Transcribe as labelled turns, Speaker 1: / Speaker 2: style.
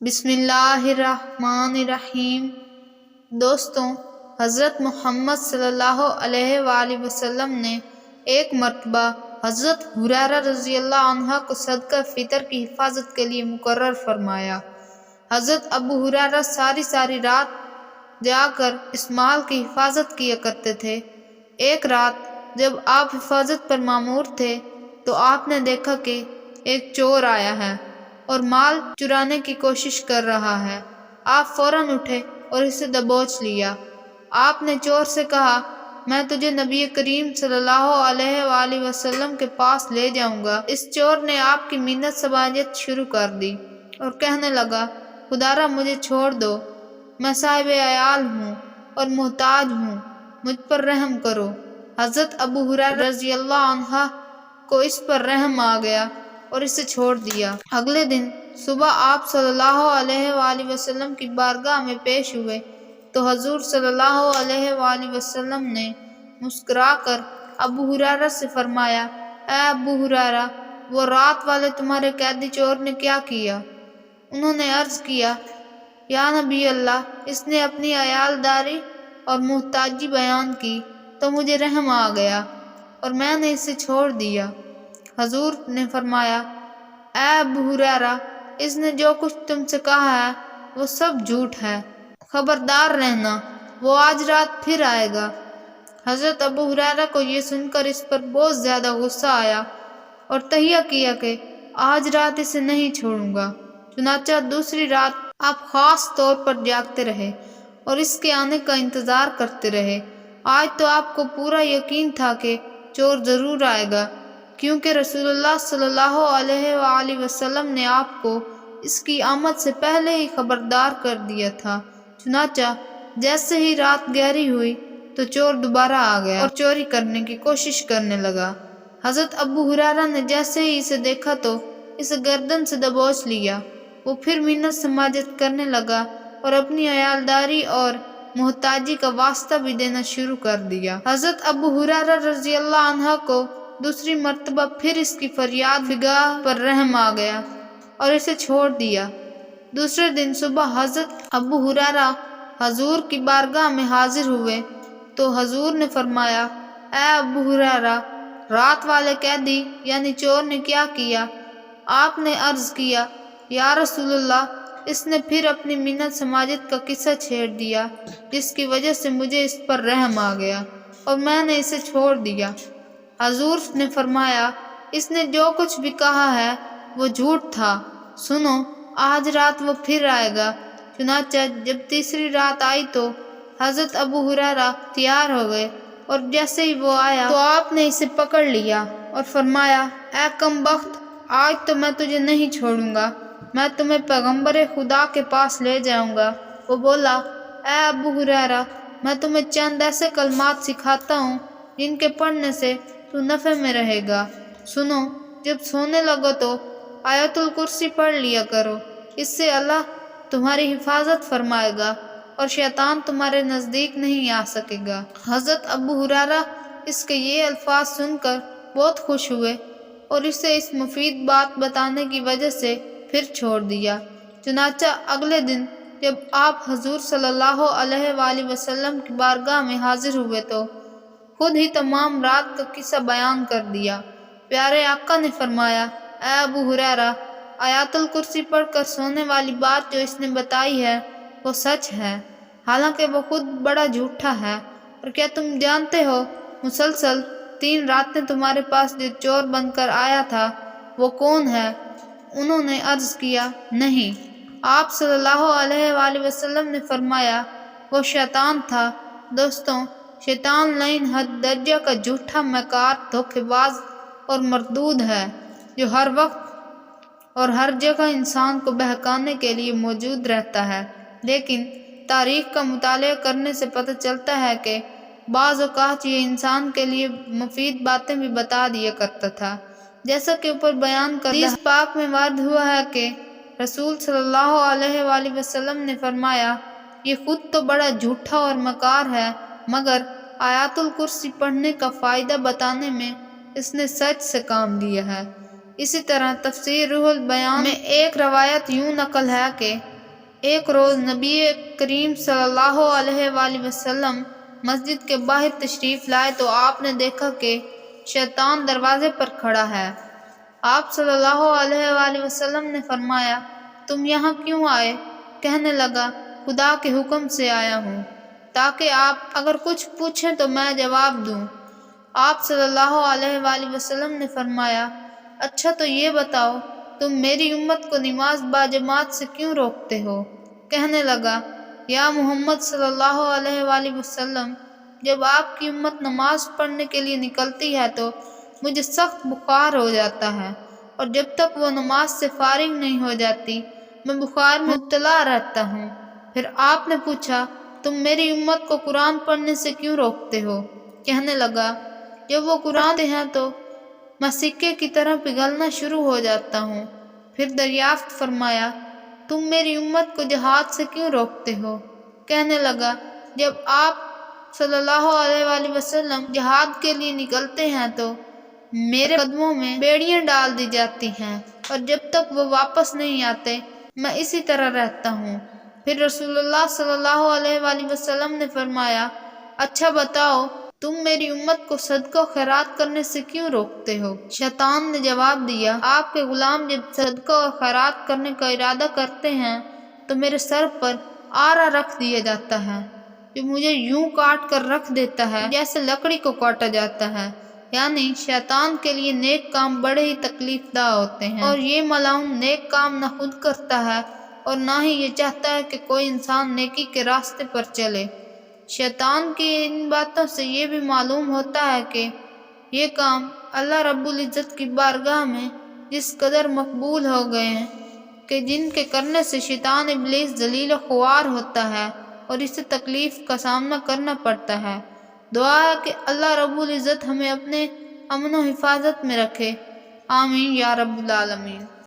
Speaker 1: بسم اللہ الرحمن الرحیم۔ دوستوں، حضرت محمد صلی اللہ علیہ وآلہ وسلم نے ایک مرتبہ حضرت ہریرہ رضی اللہ عنہ کو صدقہ فطر کی حفاظت کے لیے مقرر فرمایا۔ حضرت ابو ہریرہ ساری رات جا کر اس مال کی حفاظت کیا کرتے تھے۔ ایک رات جب آپ حفاظت پر مامور تھے تو آپ نے دیکھا کہ ایک چور آیا ہے اور مال چرانے کی کوشش کر رہا ہے۔ آپ فوراً اٹھے اور اسے دبوچ لیا۔ آپ نے چور سے کہا، میں تجھے نبی کریم صلی اللہ علیہ وآلہ وسلم کے پاس لے جاؤں گا۔ اس چور نے آپ کی منت سماجت شروع کر دی اور کہنے لگا، خدارا مجھے چھوڑ دو، میں صاحب عیال ہوں اور محتاج ہوں، مجھ پر رحم کرو۔ حضرت ابو ہریرہ رضی اللہ عنہ کو اس پر رحم آ گیا اور اسے چھوڑ دیا۔ اگلے دن صبح آپ صلی اللہ علیہ وآلہ وسلم کی بارگاہ میں پیش ہوئے تو حضور صلی اللہ علیہ وآلہ وسلم نے مسکرا کر ابو ہریرہ سے فرمایا، اے ابو ہریرہ، وہ رات والے تمہارے قیدی چور نے کیا کیا؟ انہوں نے عرض کیا، یا نبی اللہ، اس نے اپنی عیالداری اور محتاجی بیان کی تو مجھے رحم آ گیا اور میں نے اسے چھوڑ دیا۔ حضور نے فرمایا، اے ابو ہریرہ، اس نے جو کچھ تم سے کہا ہے وہ سب جھوٹ ہے، خبردار رہنا، وہ آج رات پھر آئے گا۔ حضرت ابو ہریرہ کو یہ سن کر اس پر بہت زیادہ غصہ آیا اور تہیہ کیا کہ آج رات اسے نہیں چھوڑوں گا۔ چنانچہ دوسری رات آپ خاص طور پر جاگتے رہے اور اس کے آنے کا انتظار کرتے رہے۔ آج تو آپ کو پورا یقین تھا کہ چور ضرور آئے گا، کیونکہ رسول اللہ صلی اللہ علیہ وآلہ وسلم نے آپ کو اس کی آمد سے پہلے ہی خبردار کر دیا تھا۔ چنانچہ جیسے ہی رات گہری ہوئی تو چور دوبارہ آ گیا اور چوری کرنے کی کوشش کرنے لگا۔ حضرت ابو ہریرہ نے جیسے ہی اسے دیکھا تو اسے گردن سے دبوچ لیا۔ وہ پھر منت سماجت کرنے لگا اور اپنی عیالداری اور محتاجی کا واسطہ بھی دینا شروع کر دیا۔ حضرت ابو ہریرہ رضی اللہ عنہ کو دوسری مرتبہ پھر اس کی فریاد گاہ پر رحم آ گیا اور اسے چھوڑ دیا۔ دوسرے دن صبح حضرت ابو ہریرہ حضور کی بارگاہ میں حاضر ہوئے تو حضور نے فرمایا، اے ابو ہریرہ، رات والے قیدی یعنی چور نے کیا کیا؟ آپ نے عرض کیا، یا رسول اللہ، اس نے پھر اپنی منت سماجت کا قصہ چھیڑ دیا جس کی وجہ سے مجھے اس پر رحم آ گیا اور میں نے اسے چھوڑ دیا۔ حضور نے فرمایا، اس نے جو کچھ بھی کہا ہے وہ جھوٹ تھا، سنو، آج رات وہ پھر آئے گا۔ چنانچہ جب تیسری رات آئی تو حضرت ابو ہریرہ تیار ہو گئے اور جیسے ہی وہ آیا تو آپ نے اسے پکڑ لیا اور فرمایا، اے کم بخت، آج تو میں تجھے نہیں چھوڑوں گا، میں تمہیں پیغمبر خدا کے پاس لے جاؤں گا۔ وہ بولا، اے ابو ہریرہ، میں تمہیں چند ایسے کلمات سکھاتا ہوں جن کے پڑھنے سے تو نفع میں رہے گا۔ سنو، جب سونے لگو تو آیت الکرسی پڑھ لیا کرو، اس سے اللہ تمہاری حفاظت فرمائے گا اور شیطان تمہارے نزدیک نہیں آ سکے گا۔ حضرت ابو ہریرہ اس کے یہ الفاظ سن کر بہت خوش ہوئے اور اسے اس مفید بات بتانے کی وجہ سے پھر چھوڑ دیا۔ چنانچہ اگلے دن جب آپ حضور صلی اللہ علیہ وآلہ وسلم کی بارگاہ میں حاضر ہوئے تو خود ہی تمام رات کا قصہ بیان کر دیا۔ پیارے آقا نے فرمایا، اے ابو ہریرہ، آیت الکرسی پڑھ کر سونے والی بات جو اس نے بتائی ہے وہ سچ ہے، حالانکہ وہ خود بڑا جھوٹا ہے۔ اور کیا تم جانتے ہو مسلسل 3 راتیں تمہارے پاس جو چور بن کر آیا تھا وہ کون ہے؟ انہوں نے عرض کیا، نہیں۔ آپ صلی اللہ علیہ وآلہ وسلم نے فرمایا، وہ شیطان تھا۔ دوستوں، شیطان لعین حد درجہ کا جھوٹا مکار، دھوکے باز اور مردود ہے جو ہر وقت اور ہر جگہ انسان کو بہکانے کے لیے موجود رہتا ہے۔ لیکن تاریخ کا مطالعہ کرنے سے پتہ چلتا ہے کہ بعض اوقات یہ انسان کے لیے مفید باتیں بھی بتا دیا کرتا تھا، جیسا کہ اوپر بیان کردہ حدیث پاک میں وارد ہوا ہے کہ رسول صلی اللہ علیہ وآلہ وسلم نے فرمایا، یہ خود تو بڑا جھوٹا اور مکار ہے، مگر آیت الکرسی پڑھنے کا فائدہ بتانے میں اس نے سچ سے کام لیا ہے۔ اسی طرح تفسیر روح البیان میں ایک روایت یوں نقل ہے کہ ایک روز نبی کریم صلی اللہ علیہ وآلہ وسلم مسجد کے باہر تشریف لائے تو آپ نے دیکھا کہ شیطان دروازے پر کھڑا ہے۔ آپ صلی اللہ علیہ وآلہ وسلم نے فرمایا، تم یہاں کیوں آئے؟ کہنے لگا، خدا کے حکم سے آیا ہوں تاکہ آپ اگر کچھ پوچھیں تو میں جواب دوں۔ آپ صلی اللہ علیہ وآلہ وسلم نے فرمایا، اچھا تو یہ بتاؤ تم میری امت کو نماز باجماعت سے کیوں روکتے ہو؟ کہنے لگا، یا محمد صلی اللہ علیہ وآلہ وسلم، جب آپ کی امت نماز پڑھنے کے لیے نکلتی ہے تو مجھے سخت بخار ہو جاتا ہے، اور جب تک وہ نماز سے فارغ نہیں ہو جاتی میں بخار میں مبتلا رہتا ہوں۔ پھر آپ نے پوچھا، تم میری امت کو قرآن پڑھنے سے کیوں روکتے ہو؟ کہنے لگا، جب وہ قرآن پڑھتے ہیں تو میں سکے کی طرح پگھلنا شروع ہو جاتا ہوں۔ پھر دریافت فرمایا، تم میری امت کو جہاد سے کیوں روکتے ہو؟ کہنے لگا، جب آپ صلی اللہ علیہ وآلہ وسلم جہاد کے لیے نکلتے ہیں تو میرے قدموں میں بیڑیاں ڈال دی جاتی ہیں، اور جب تک وہ واپس نہیں آتے میں اسی طرح رہتا ہوں۔ پھر رسول اللہ صلی اللہ علیہ وآلہ وسلم نے فرمایا، اچھا بتاؤ تم میری امت کو صدقہ و خیرات کرنے سے کیوں روکتے ہو؟ شیطان نے جواب دیا، آپ کے غلام جب صدقہ و خیرات کرنے کا ارادہ کرتے ہیں تو میرے سر پر آرا رکھ دیا جاتا ہے جو مجھے یوں کاٹ کر رکھ دیتا ہے جیسے لکڑی کو کاٹا جاتا ہے۔ یعنی شیطان کے لیے نیک کام بڑے ہی تکلیف دہ ہوتے ہیں، اور یہ ملعون نیک کام نہ خود کرتا ہے اور نہ ہی یہ چاہتا ہے کہ کوئی انسان نیکی کے راستے پر چلے۔ شیطان کی ان باتوں سے یہ بھی معلوم ہوتا ہے کہ یہ کام اللہ رب العزت کی بارگاہ میں جس قدر مقبول ہو گئے ہیں کہ جن کے کرنے سے شیطان ابلیس ذلیل و خوار ہوتا ہے اور اسے تکلیف کا سامنا کرنا پڑتا ہے۔ دعا ہے کہ اللہ رب العزت ہمیں اپنے امن و حفاظت میں رکھے، آمین یا رب العالمین۔